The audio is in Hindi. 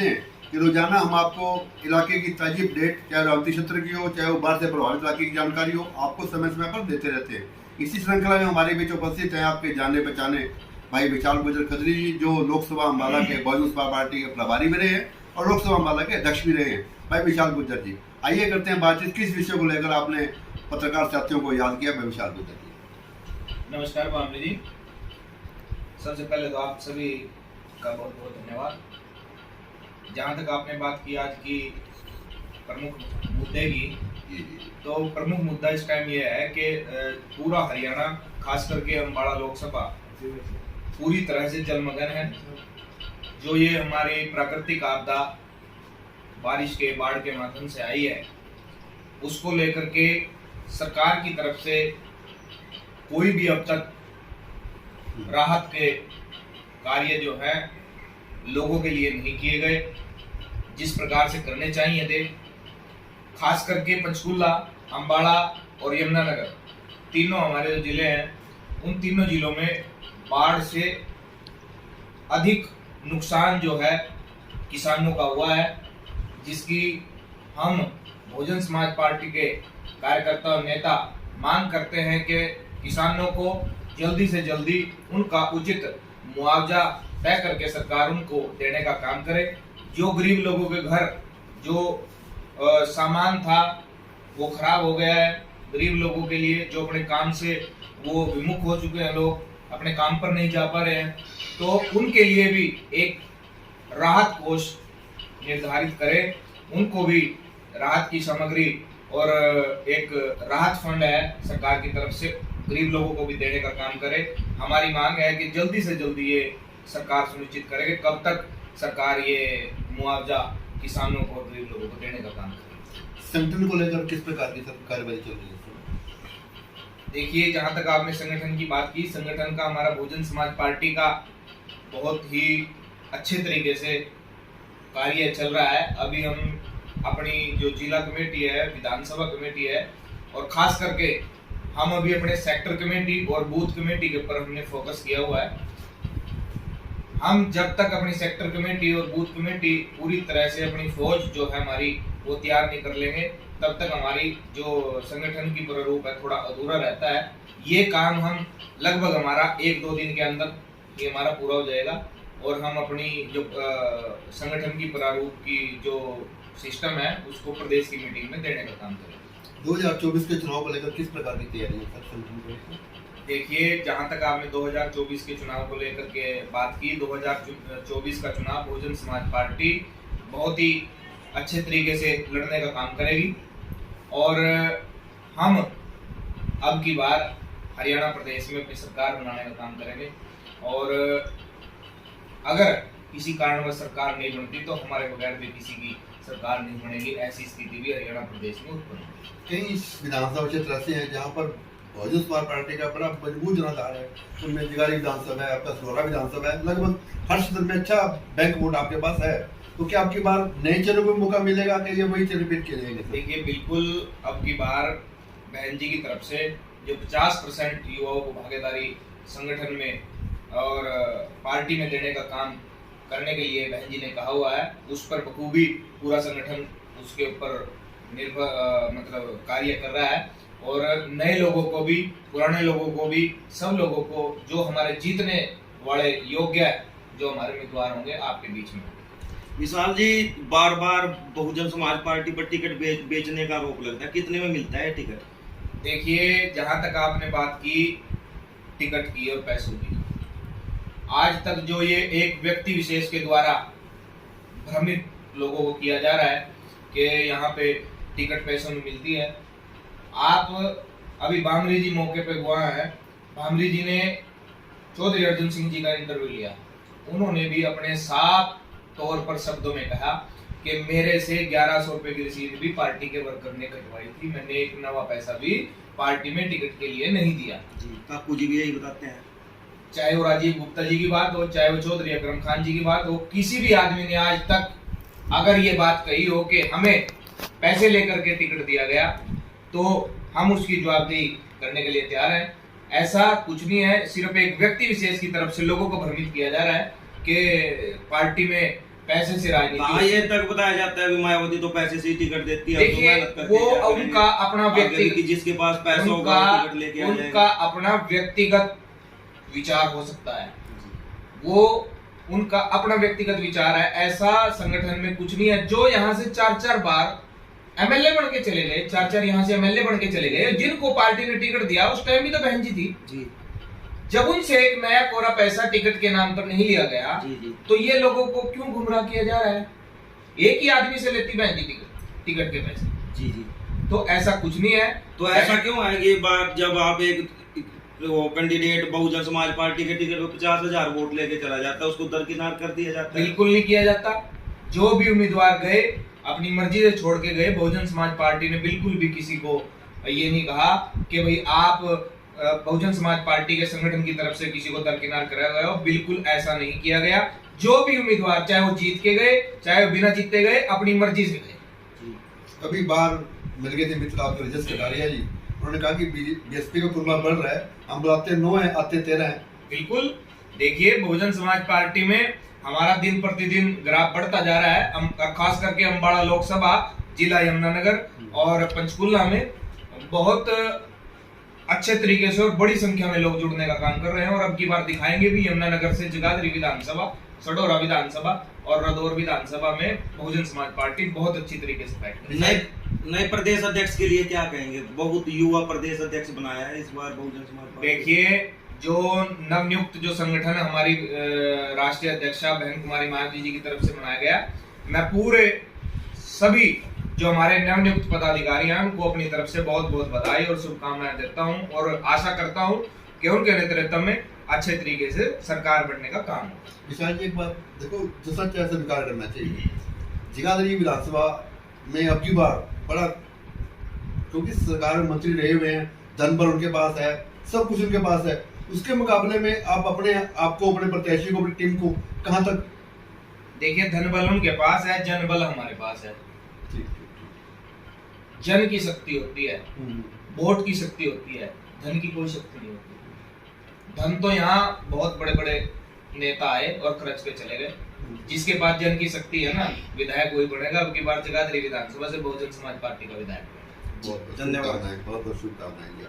समझते हैं कि रोजाना हम आपको इलाके की ताजी अपडेट, चाहे रावती क्षेत्र की हो, चाहे वो बाढ़ से प्रभावित इलाके की जानकारी हो, आपको समय समय पर देते रहते हैं। इसी श्रृंखला में हमारे बीच उपस्थित हैं आपके जाने पहचाने भाई विशाल गुजर खत्री जी, जो लोकसभा अम्बाला के बहुजन समाज पार्टी के प्रभारी भी रहे हैं और लोकसभा अम्बाला के अध्यक्ष भी रहे हैं। भाई विशाल गुजर जी, आइए करते हैं बातचीत, किस विषय को लेकर आपने पत्रकार साथियों को याद किया। भाई विशाल गुजर जी। नमस्कार भामरी जी, सबसे पहले तो आप सभी का बहुत बहुत धन्यवाद। जहाँ तक आपने बात की आज की प्रमुख मुद्दे की, तो प्रमुख मुद्दा इस टाइम ये है कि पूरा हरियाणा, खास करके अम्बाला लोकसभा पूरी तरह से जलमग्न है। जो ये हमारी प्राकृतिक आपदा बारिश के, बाढ़ के माध्यम से आई है, उसको लेकर के सरकार की तरफ से कोई भी अब तक राहत के कार्य जो है लोगों के लिए नहीं किए गए, जिस प्रकार से करने चाहिए थे। खास करके पंचकुला, अम्बाला और यमुनानगर, तीनों हमारे जो जिले हैं, उन तीनों जिलों में बाढ़ से अधिक नुकसान जो है किसानों का हुआ है, जिसकी हम बहुजन समाज पार्टी के कार्यकर्ता और नेता मांग करते हैं कि किसानों को जल्दी से जल्दी उनका उचित मुआवजा तय करके सरकार उनको देने का काम करे। जो गरीब लोगों के घर जो सामान था वो खराब हो गया है, गरीब लोगों के लिए जो अपने काम से वो विमुख हो चुके हैं, लोग अपने काम पर नहीं जा पा रहे हैं, तो उनके लिए भी एक राहत कोष निर्धारित करें, उनको भी राहत की सामग्री और एक राहत फंड है सरकार की तरफ से, गरीब लोगों को भी देने का काम करे। हमारी मांग है कि जल्दी से जल्दी ये सरकार सुनिश्चित करे कि कब तक सरकार ये मुआवजा किसानों को, गरीब लोगों को देने का काम करे। संगठन को लेकर किस प्रकार की कार्रवाई चल रही है? देखिए, जहाँ तक आपने संगठन की बात की, संगठन का हमारा बहुजन समाज पार्टी का बहुत ही अच्छे तरीके से कार्य चल रहा है। अभी हम अपनी जो जिला कमेटी है, विधानसभा कमेटी है, और खास करके हम अभी अपने सेक्टर कमेटी और बूथ कमेटी के ऊपर हमने फोकस किया हुआ है। हम जब तक अपनी सेक्टर कमेटी और बूथ कमेटी पूरी तरह से अपनी फौज जो है हमारी वो तैयार नहीं कर लेंगे, तब तक हमारी जो संगठन की प्रारूप है थोड़ा अधूरा रहता है। ये काम हम लगभग हमारा 1-2 दिन के अंदर ये हमारा पूरा हो जाएगा और हम अपनी जो संगठन की प्रारूप की जो सिस्टम है उसको प्रदेश की मीटिंग में देने का काम करेंगे। 2024 के चुनाव को लेकर किस प्रकार की तैयारी है सर संगठन को? देखिए, जहाँ तक आपने 2024 के चुनाव को लेकर के बात की, 2024 का चुनाव बहुजन समाज पार्टी बहुत ही अच्छे तरीके से लड़ने का काम करेगी और हम अब की बार हरियाणा प्रदेश में अपनी सरकार बनाने का काम करेंगे और अगर किसी कारणवश सरकार नहीं बनती तो हमारे बगैर भी किसी की सरकार नहीं बनेगी। ऐसी स्थिति भी हरियाणा प्रदेश में उत्पन्न होगी। कई विधानसभा क्षेत्र ऐसे हैं जहाँ पर बहुजन समाज पार्टी का बड़ा मजबूत जनाधार है। उनमें जिगारी विधानसभा है, आपका सोरा विधानसभा है, लगभग हर क्षेत्र में अच्छा बैंक वोट आपके पास है। तो क्या आपकी बार नए चेहरों को मौका मिलेगा कि ये वही रिपीट किए जाएंगे? देखिए, बिल्कुल अब की बार बहन जी की तरफ से जो 50% युवाओं को भागीदारी संगठन में और पार्टी में देने का काम करने के लिए बहन जी ने कहा हुआ है, उस पर बखूबी पूरा संगठन उसके ऊपर मतलब कार्य कर रहा है और नए लोगों को भी, पुराने लोगों को भी, सब लोगों को जो हमारे जीतने वाले योग्य जो हमारे उम्मीदवार होंगे आपके बीच में। विशाल जी, बार बार बहुजन समाज पार्टी पर टिकट बेचने का आरोप लगता है, कितने में मिलता है टिकट? देखिए, जहां तक आपने बात की टिकट की और पैसों की, आज तक जो ये एक व्यक्ति विशेष के द्वारा भ्रमित लोगों को किया जा रहा है कि यहाँ पे टिकट पैसों में मिलती है। आप अभी भामरी जी मौके पे गवाह हैं, भामरी जी ने चौधरी अर्जुन सिंह जी का इंटरव्यू लिया, उन्होंने भी अपने साफ तौर पर शब्दों में कहा कि मेरे से 1100 रुपए की रसीद भी पार्टी के वर्कर ने कटवाई थी, मैंने एक नवा पैसा भी पार्टी में टिकट के लिए नहीं दिया। काकू जी भी यही बताते हैं। चाहे वो राजीव गुप्ता जी की बात हो, चाहे वो चौधरी अकरम खान जी की बात हो, किसी भी आदमी ने आज तक अगर ये बात कही हो कि हमें पैसे लेकर के टिकट दिया गया, तो हम उसकी जवाबदेही करने के लिए तैयार हैं। ऐसा कुछ नहीं है, सिर्फ एक व्यक्ति विशेष की तरफ से लोगों को भ्रमित किया जा रहा है कि पार्टी में पैसे से राजनीति हाँ, ये तक बताया जाता है कि मायावती तो पैसे से ही टिकट देती है, तो देखिए मेहनत करती वो है, उनका अपना आगे व्यक्तिगत कि जिसके पास पैसा होगा वो टिकट लेके आ उनका जाएगा। अपना व्यक्तिगत विचार हो सकता है, वो उनका अपना व्यक्तिगत विचार है। ऐसा संगठन में कुछ नहीं है। जो यहाँ से 4-4 बार एमएलए बन के चले गए, 4-4 यहाँ से एमएलए बन के चले गए, जिनको पार्टी ने टिकट दिया उस टाइम भी तो बहन जी थी जी जब उनसे एक नया कोरा पैसा टिकट के नाम पर नहीं लिया गया। जी तो ये लोगों को क्यों गुमराह किया जा रहा है? एक ही आदमी से लेती बहन जी टिकट के पैसे। जी जी। तो ऐसा कुछ नहीं है। तो ऐसा क्यों है कि बात जब आप एक वो कैंडिडेट बहुजन समाज पार्टी के टिकट पे 50,000 वोट लेके चला जाता है, उसको दरकिनार कर दिया जाता है? बिल्कुल नहीं किया जाता। जो भी उम्मीदवार गए अपनी मर्जी से छोड़ के गए। बहुजन समाज पार्टी ने बिल्कुल भी किसी को ये नहीं कहा कि भाई आप बहुजन समाज पार्टी के संगठन की तरफ से किसी को दरकिनार कराया गया हो। बिल्कुल ऐसा नहीं किया गया। जो भी उम्मीदवार चाहे वो जीत के गए चाहे वो बिना जीते गए अपनी मर्जी से गए। अभी बाहर मिल गए थे मित्र आपके रजत कटारिया जी, उन्होंने कहा कि बीएसपी का कुर्मा बढ़ रहा है, हम बुलाते 9 हैं आते 13 हैं। बिल्कुल। देखिए बहुजन समाज पार्टी में हमारा दिन प्रतिदिन ग्राफ बढ़ता जा रहा है। खास करके अम्बाड़ा लोकसभा, जिला यमुनानगर और पंचकुला में बहुत अच्छे तरीके से और बड़ी संख्या में लोग जुड़ने का काम कर रहे हैं। और अब की बार दिखाएंगे भी। यमुनानगर से जगाधरी विधानसभा, सडोरा विधानसभा और रदौर विधानसभा में बहुजन समाज पार्टी बहुत अच्छी तरीके से फाइट कर रही है। नए प्रदेश अध्यक्ष के लिए क्या कहेंगे? बहुत युवा प्रदेश अध्यक्ष बनाया है इस बार बहुजन समाज पार्टी। देखिए जो नवनियुक्त जो संगठन हमारी राष्ट्रीय अध्यक्षा बहन कुमारी मायावती जी की तरफ से बनाया गया, मैं पूरे सभी जो हमारे नवनियुक्त पदाधिकारी हैं उनको अपनी तरफ से बहुत बहुत बधाई और शुभकामनाएं देता हूं और आशा करता हूं कि उनके नेतृत्व में अच्छे तरीके से सरकार बनने का काम हो। विशाल जी एक बात देखो, जो सच है ऐसा विकार करना चाहिए। जगाधरी विधानसभा में अब की बार बड़ा, क्योंकि सरकार में मंत्री रहे हुए हैं, धन बल उनके पास है, सब कुछ उनके पास है, उसके मुकाबले में आप अपने आपको अपने प्रत्याशी को अपनी टीम को कहां तक? देखिए धन बल उनके पास है, जन बल हमारे पास है। जन की शक्ति होती है, वोट की शक्ति होती है, धन की कोई शक्ति नहीं होती। धन तो यहाँ बहुत बड़े बड़े नेता आए और खर्च पे चले गए। जिसके पास जन की शक्ति है ना, विधायक वही बनेगा। अब की बार जगाधरी विधानसभा से बहुजन समाज पार्टी का विधायक। बहुत धन्यवाद, बहुत बहुत शुभकामनाएं।